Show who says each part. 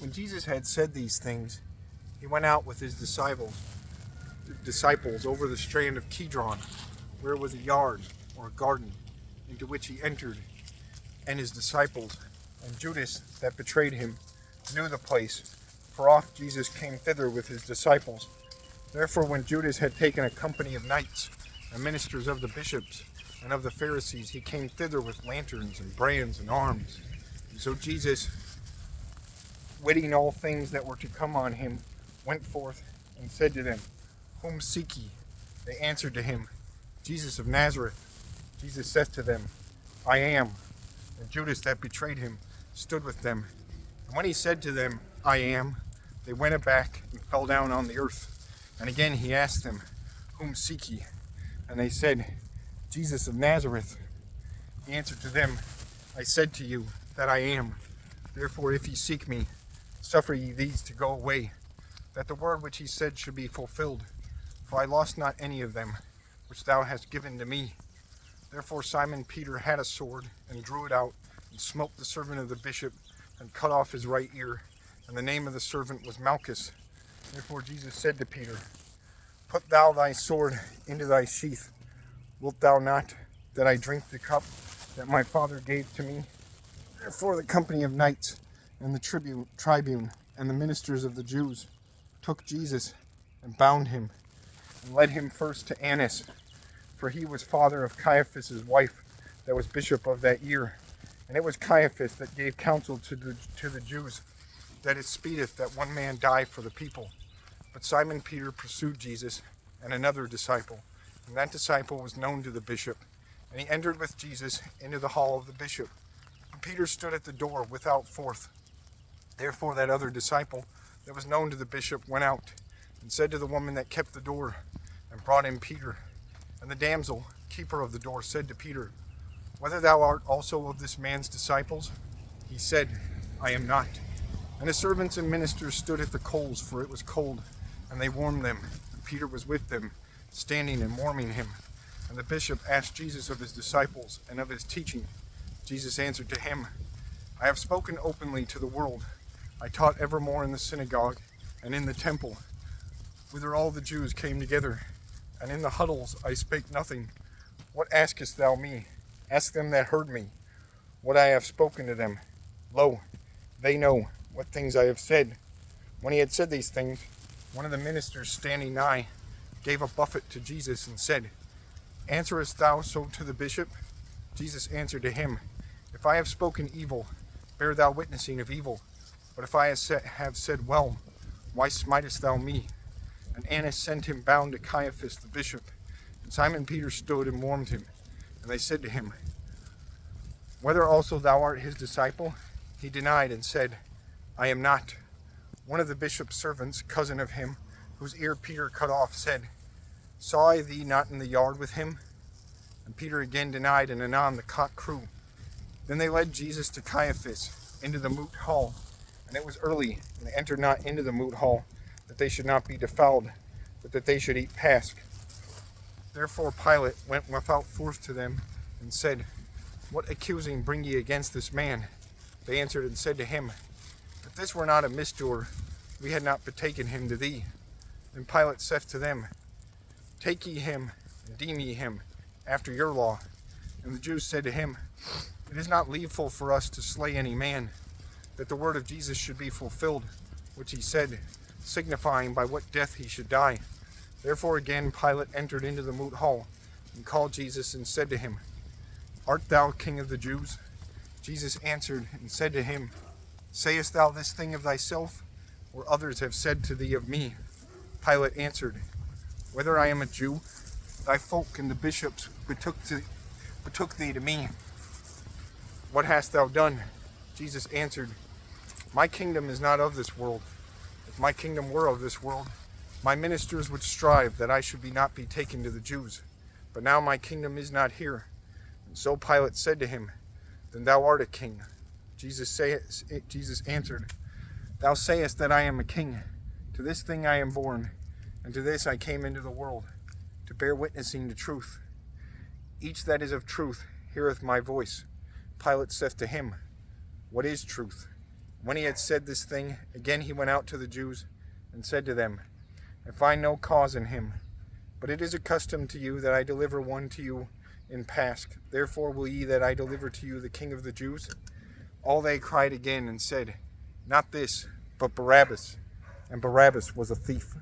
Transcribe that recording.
Speaker 1: When Jesus had said these things, he went out with his disciples over the strand of Kidron, where was a yard or a garden, into which he entered, and his disciples. And Judas, that betrayed him, knew the place, for oft Jesus came thither with his disciples. Therefore, when Judas had taken a company of knights and ministers of the bishops and of the Pharisees, he came thither with lanterns and brands and arms. And so Jesus, witting all things that were to come on him, went forth and said to them, Whom seek ye? They answered to him, Jesus of Nazareth. Jesus said to them, I am. And Judas that betrayed him stood with them. And when he said to them, I am, they went aback and fell down on the earth. And again he asked them, Whom seek ye? And they said, Jesus of Nazareth. He answered to them, I said to you that I am. Therefore, if ye seek me, suffer ye these to go away, that the word which he said should be fulfilled. For I lost not any of them, which thou hast given to me. Therefore Simon Peter had a sword, and drew it out, and smote the servant of the bishop, and cut off his right ear. And the name of the servant was Malchus. Therefore Jesus said to Peter, Put thou thy sword into thy sheath. Wilt thou not that I drink the cup that my Father gave to me? Therefore the company of knights and the tribune and the ministers of the Jews took Jesus and bound him, and led him first to Annas, for he was father of Caiaphas' wife, that was bishop of that year. And it was Caiaphas that gave counsel to the Jews, that it speedeth that one man die for the people. But Simon Peter pursued Jesus and another disciple, and that disciple was known to the bishop. And he entered with Jesus into the hall of the bishop. And Peter stood at the door without forth. Therefore that other disciple that was known to the bishop went out, and said to the woman that kept the door, and brought in Peter. And the damsel, keeper of the door, said to Peter, Whether thou art also of this man's disciples? He said, I am not. And the servants and ministers stood at the coals, for it was cold, and they warmed them. And Peter was with them, standing and warming him. And the bishop asked Jesus of his disciples and of his teaching. Jesus answered to him, I have spoken openly to the world. I taught evermore in the synagogue and in the temple, whither all the Jews came together. And in the huddles I spake nothing. What askest thou me? Ask them that heard me, what I have spoken to them. Lo, they know what things I have said. When he had said these things, one of the ministers standing nigh gave a buffet to Jesus and said, Answerest thou so to the bishop? Jesus answered to him, If I have spoken evil, bear thou witnessing of evil. But if I have said well, why smitest thou me? And Annas sent him bound to Caiaphas the bishop. And Simon Peter stood and warmed him. And they said to him, Whether also thou art his disciple? He denied and said, I am not. One of the bishop's servants, cousin of him, whose ear Peter cut off, said, Saw I thee not in the yard with him? And Peter again denied, and anon the cock crew. Then they led Jesus to Caiaphas, into the moot hall. And it was early, and they entered not into the moot hall, that they should not be defiled, but that they should eat Pasch. Therefore Pilate went without forth to them, and said, What accusing bring ye against this man? They answered and said to him, If this were not a misdoer, we had not betaken him to thee. Then Pilate said to them, Take ye him, and deem ye him, after your law. And the Jews said to him, It is not needful for us to slay any man, that the word of Jesus should be fulfilled, which he said, signifying by what death he should die. Therefore again Pilate entered into the moot hall, and called Jesus, and said to him, Art thou king of the Jews? Jesus answered and said to him, Sayest thou this thing of thyself, or others have said to thee of me? Pilate answered, Whether I am a Jew, thy folk and the bishops betook thee to me. What hast thou done? Jesus answered, My kingdom is not of this world. If my kingdom were of this world, my ministers would strive that I should not be taken to the Jews. But now my kingdom is not here. And so Pilate said to him, Then thou art a king. Jesus answered, Thou sayest that I am a king. To this thing I am born, and to this I came into the world, to bear witnessing to truth. Each that is of truth heareth my voice. Pilate saith to him, What is truth? When he had said this thing, again he went out to the Jews, and said to them, I find no cause in him, but it is a custom to you that I deliver one to you in Pasch. Therefore will ye that I deliver to you the King of the Jews? All they cried again and said, Not this, but Barabbas. And Barabbas was a thief.